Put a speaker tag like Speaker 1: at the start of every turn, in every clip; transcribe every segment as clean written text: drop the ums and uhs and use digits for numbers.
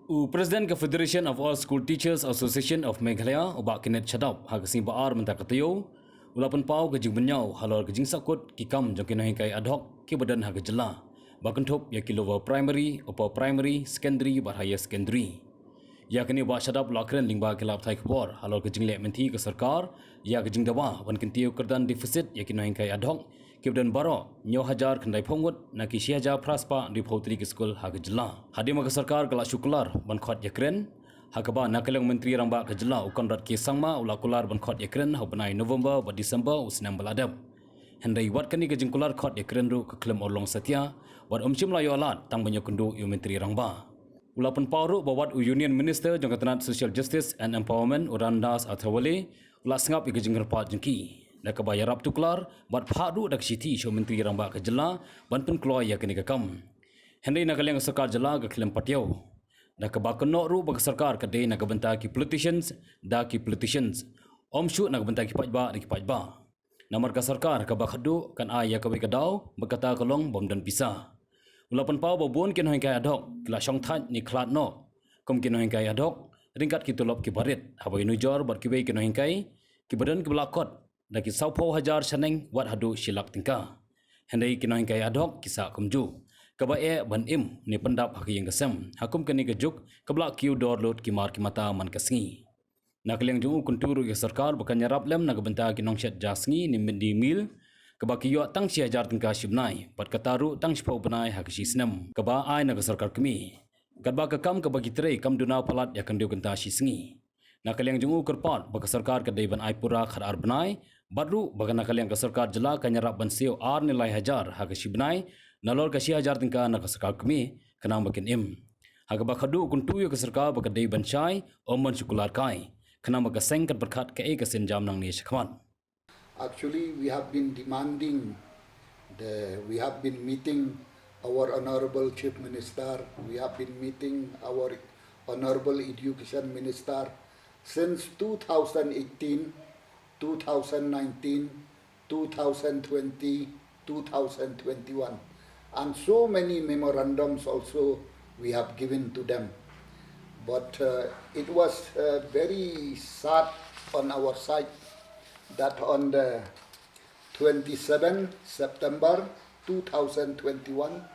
Speaker 1: President of Federation of All School Teachers Association of Meghalaya ubak kinet chadap hagasing baar mentak katayo ulapan pau ke jing benyau halor ke jing sakut kikam jangkin kai ad hoc ke badan haga jela bakentop ya kilo primary upper primary secondary bar higher secondary ya kini ba chadap lakren lingba kelap thai khbor halor ke jing le menti ke sarkar ya ke jing dawa ban kintiu kerdan deficit ya kini kai ad hoc ke badan baro nyo hajar khandai phongut na ki siaja praspa di photri ke skul haga jela hadim ke sarkar kala syukular ban khot yakren hakaba nakalang menteri ramba ke jela ukon rat ke sangma ulakular ban khot yakren haupanai november ba december usnam baladam hendai wat kani ke jingkular khot yakren ru ke klem orlong setia wat omchim layo alat tang banyak kundu yu menteri ramba ulapan pauru bawat union minister jangkatan social justice and empowerment urandas athawale ula sengap ke jingker pat jengki nak bayarap tuklar bat phadu dak siti syo menteri ramba ke jela ban pun kloy ya kini ke kam hendai nakalang sarkar jela ke klem patiau nak bakenok ru bag sarkar ke dei nak benta ki politicians om syu nak benta ki pajba di pajba namar ka sarkar ka bakhadu kan ya ka kadau berkata kolong bom dan pisah ulapan pau babon ken hoing kai adok kila shong than ni khlat no kom ken hoing kai adok ringkat ki tolop ki barit habai nujor bar ki bei ken hoing kai ki badan ki blakot da ki saupo hajar chaneng wat hadu silak tingka hendai ken hoing kai adok kisa kumju kaba ban im ni pendap haki yang kesem hakum keni kejuk kebla kiu dor lot ki mar ki mata man kasengi nakliang jungu kunturu ke sarkar bukan nyarap lem nak benta ki nongshet jasngi ni di mil kaba ki yo tang si hajar tingka shibnai pat kataru tang shpau benai hakshi snam kaba ai nak sarkar kemi kadba ka kam kaba ki trei kam dunau palat ya kan diu kenta shi sengi nakliang jungu kerpat baka sarkar ke dei ban ai pura khar ar benai badru baka nakliang ke sarkar jela kan nyarap ban seo ar nilai hajar hakshi benai nalor ka hajar tingka nak sarkar kemi kenang bakin im hagaba khadu kuntu yo ke sarkar baka dei ban chai omon sukular kai kenang baka sengkat berkat ke ke senjam nang ni shakman.
Speaker 2: Actually, we have been demanding, we have been meeting our Honorable Chief Minister, we have been meeting our Honorable Education Minister since 2018, 2019, 2020, 2021. And so many memorandums also we have given to them. But it was very sad on our side that on the 27 September 2021,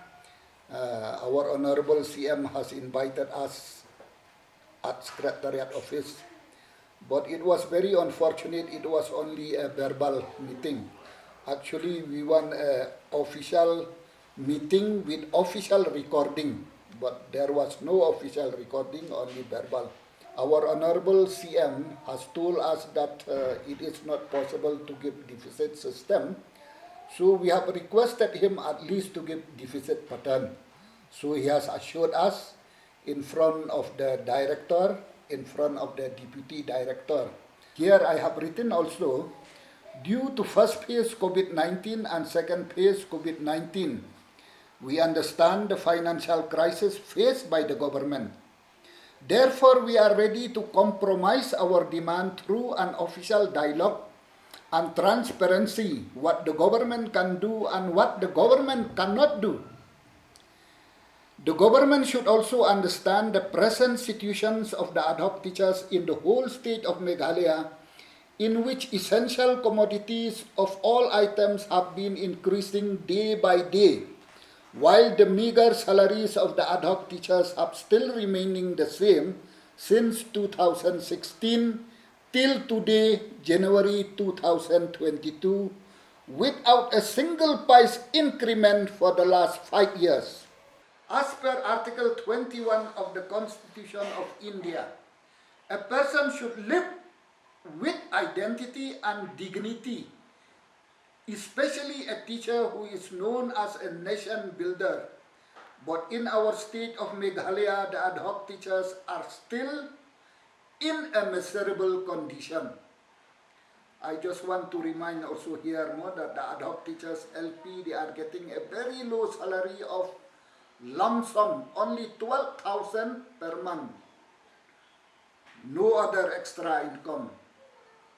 Speaker 2: our Honorable CM has invited us at Secretariat Office. But it was very unfortunate, it was only a verbal meeting. Actually, we want an official meeting with official recording, but there was no official recording, only verbal. Our Honorable CM has told us that it is not possible to give deficit system, so we have requested him at least to give deficit pattern. So he has assured us in front of the director, in front of the deputy director. Here I have written also, due to first phase COVID-19 and second phase COVID-19, we understand the financial crisis faced by the government. Therefore, we are ready to compromise our demand through an official dialogue and transparency, what the government can do and what the government cannot do. The government should also understand the present situations of the ad hoc teachers in the whole state of Meghalaya, in which essential commodities of all items have been increasing day by day, while the meager salaries of the ad hoc teachers have still remaining the same since 2016 till today, January 2022, without a single price increment for the last 5 years. As per Article 21 of the Constitution of India, a person should live with identity and dignity, especially a teacher who is known as a nation builder. But in our state of Meghalaya, the ad hoc teachers are still in a miserable condition. I just want to remind also here that the ad hoc teachers LP, they are getting a very low salary of lump sum, only 12,000 per month. No other extra income.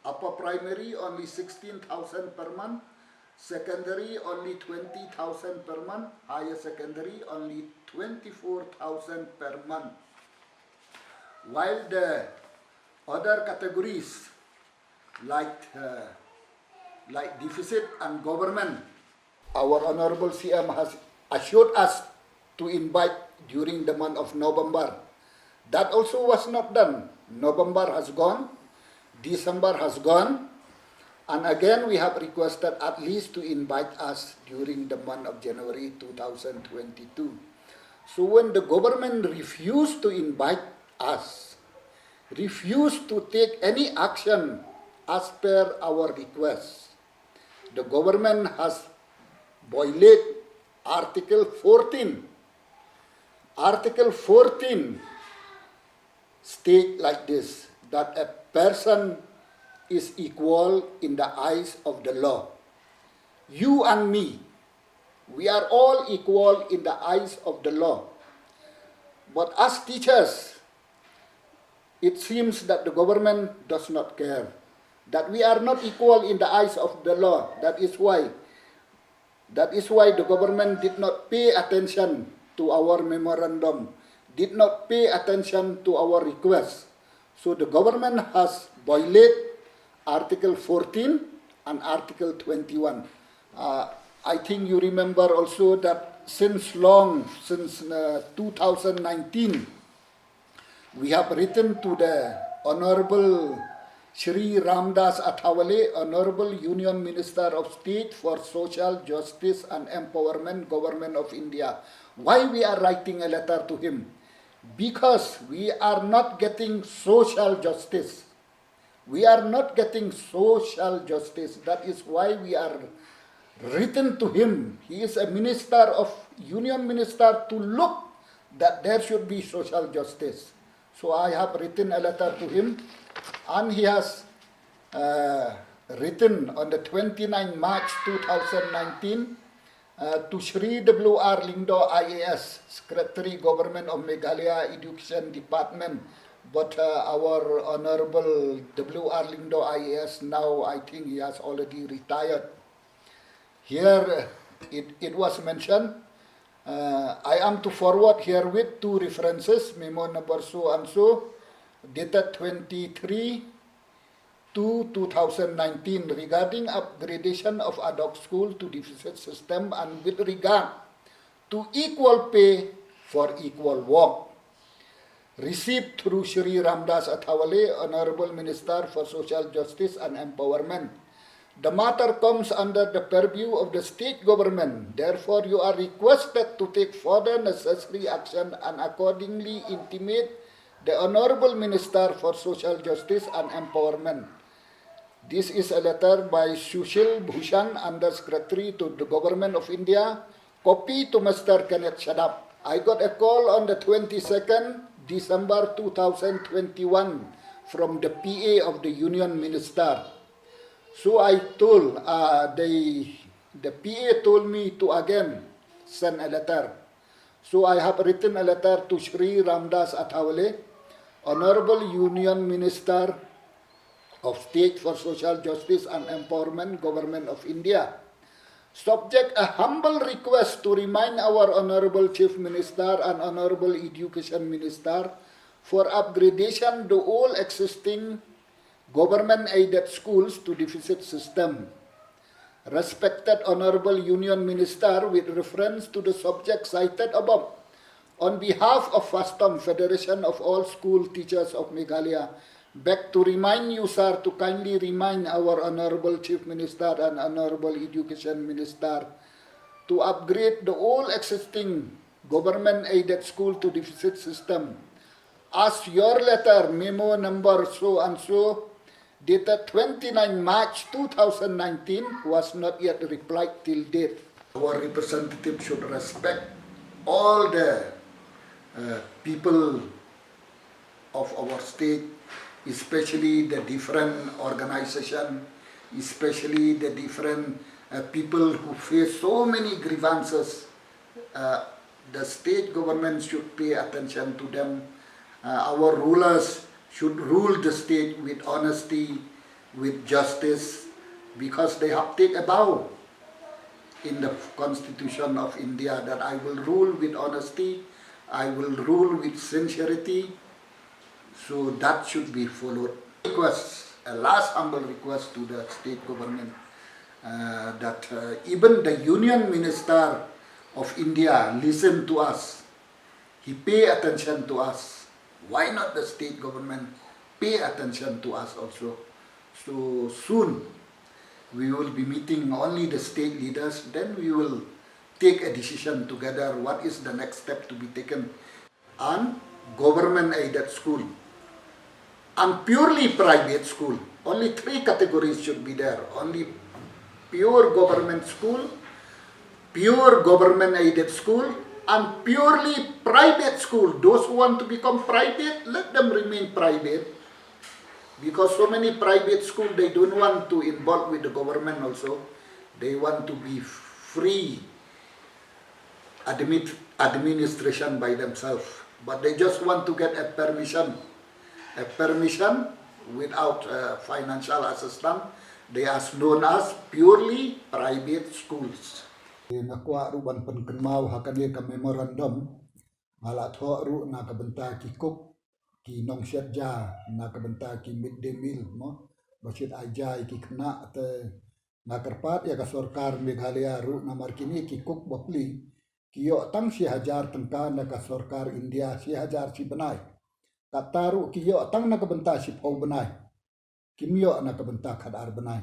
Speaker 2: Upper primary only 16,000 per month. Secondary only 20,000 per month, higher secondary only 24,000 per month. while the other categories like deficit and government, our Honorable CM has assured us to invite during the month of November. That also was not done. November has gone, December has gone, and again we have requested at least to invite us during the month of January 2022. So when the government refused to invite us, refused to take any action as per our request, the government has violated Article 14. Article 14 states like this, that a person is equal in the eyes of the law. You and me, we are all equal in the eyes of the law. But as teachers, it seems that the government does not care, that we are not equal in the eyes of the law. That is why the government did not pay attention to our memorandum, did not pay attention to our request. So the government has violated Article 14 and Article 21. I think you remember also that since 2019, we have written to the Honorable Shri Ramdas Athawale, Honorable Union Minister of State for Social Justice and Empowerment, Government of India. Why we are writing a letter to him? Because we are not getting social justice. We are not getting social justice. That is why we are written to him. He is a minister of Union Minister to look that there should be social justice. So I have written a letter to him, and he has written on the 29 March 2019 to Shri W.R. Lingdo IAS, Secretary Government of Meghalaya Education Department. But our Honorable W.R. Lingdo IAS, now I think he has already retired. Here it was mentioned, I am to forward herewith two references, memo number so and so, dated 23/2/2019, regarding upgradation of ad hoc school to deficit system and with regard to equal pay for equal work. Received through Shri Ramdas Athawale, Honorable Minister for Social Justice and Empowerment. The matter comes under the purview of the state government. Therefore, you are requested to take further necessary action and accordingly intimate the Honorable Minister for Social Justice and Empowerment. This is a letter by Sushil Bhushan, Under Secretary to the Government of India, copy to Mr. Kenneth Shadap. I got a call on the 22nd December 2021 from the PA of the Union Minister. So I told, the PA told me to again send a letter. So I have written a letter to Shri Ramdas Athawale, Honorable Union Minister of State for Social Justice and Empowerment, Government of India. Subject a humble request to remind our Honorable Chief Minister and Honorable Education Minister for upgradation to all existing government-aided schools to deficit system. Respected Honorable Union Minister, with reference to the subject cited above, on behalf of FASTOM, Federation of All School Teachers of Meghalaya, beg to remind you, sir, to kindly remind our Honorable Chief Minister and Honorable Education Minister to upgrade the all existing government-aided school to deficit system. As your letter, memo number so and so, dated 29 March 2019, was not yet replied till date. Our representative should respect all the people of our state, especially the different organizations, especially the different people who face so many grievances. The state government should pay attention to them. Our rulers should rule the state with honesty, with justice, because they have taken a vow in the Constitution of India that I will rule with honesty, I will rule with sincerity, So that should be followed. Request, a last humble request to the state government that even the Union Minister of India listen to us. He pay attention to us. Why not the state government pay attention to us also? So soon we will be meeting only the state leaders, then we will take a decision together what is the next step to be taken on government aided school and purely private school. Only three categories should be there. Only pure government school, pure government aided school, and purely private school. Those who want to become private, let them remain private. Because so many private schools, they don't want to involve with the government also. They want to be free administration by themselves. But they just want to get a permission without financial assistance. They are known as purely private schools. Nakuha ruban penkenmau hakani ka memorandum malatho ru na kabenta ki kuk ki nong syadja na kabenta ki midday meal mo basit ajai ki kena te na kerpat ya ka sarkar Meghalaya ru na markini ki kuk bapli ki yo tang 1000 tengka na ka sarkar India 1000 si benai kataru ki yo tang na kabenta si pau benai kimyo na kabenta khadar benai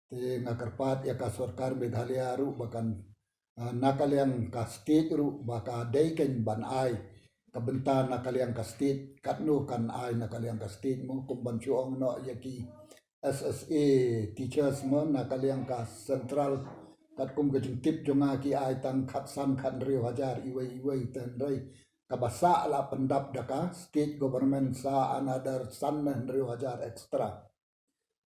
Speaker 2: te nga kerpat ya ka sarkar Meghalaya ru bakan nakaliang ka state ru baka dayken ban ai kabenta nakaliang ka state katno kan ai nakaliang ka state mo kumbansyong no yaki SSA teachers mo nakaliang ka central kat kum gajing tip jonga ki ai tang khat san khat riu hajar iwai ten rai kabasa la pendap daka state government sa another san riu hajar extra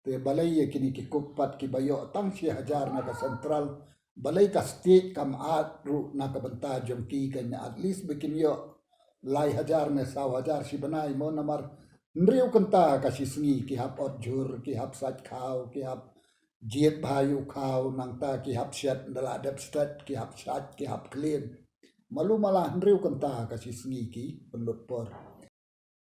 Speaker 2: te balai ye kini ki kupat ki bayo tang 1000 na ka central balai ka state kam at ru na ka banta jomki kanya at least bikin yo lai 1000 na 1000 si banai mo namar nriu kanta ka sisngi ki hap ot jur ki hap sat khau ki hap jiet bhayu khau nang ta ki hap shat dala dep stat ki hap sat ki hap clean malu malah nriu kanta ka sisngi ki penlut por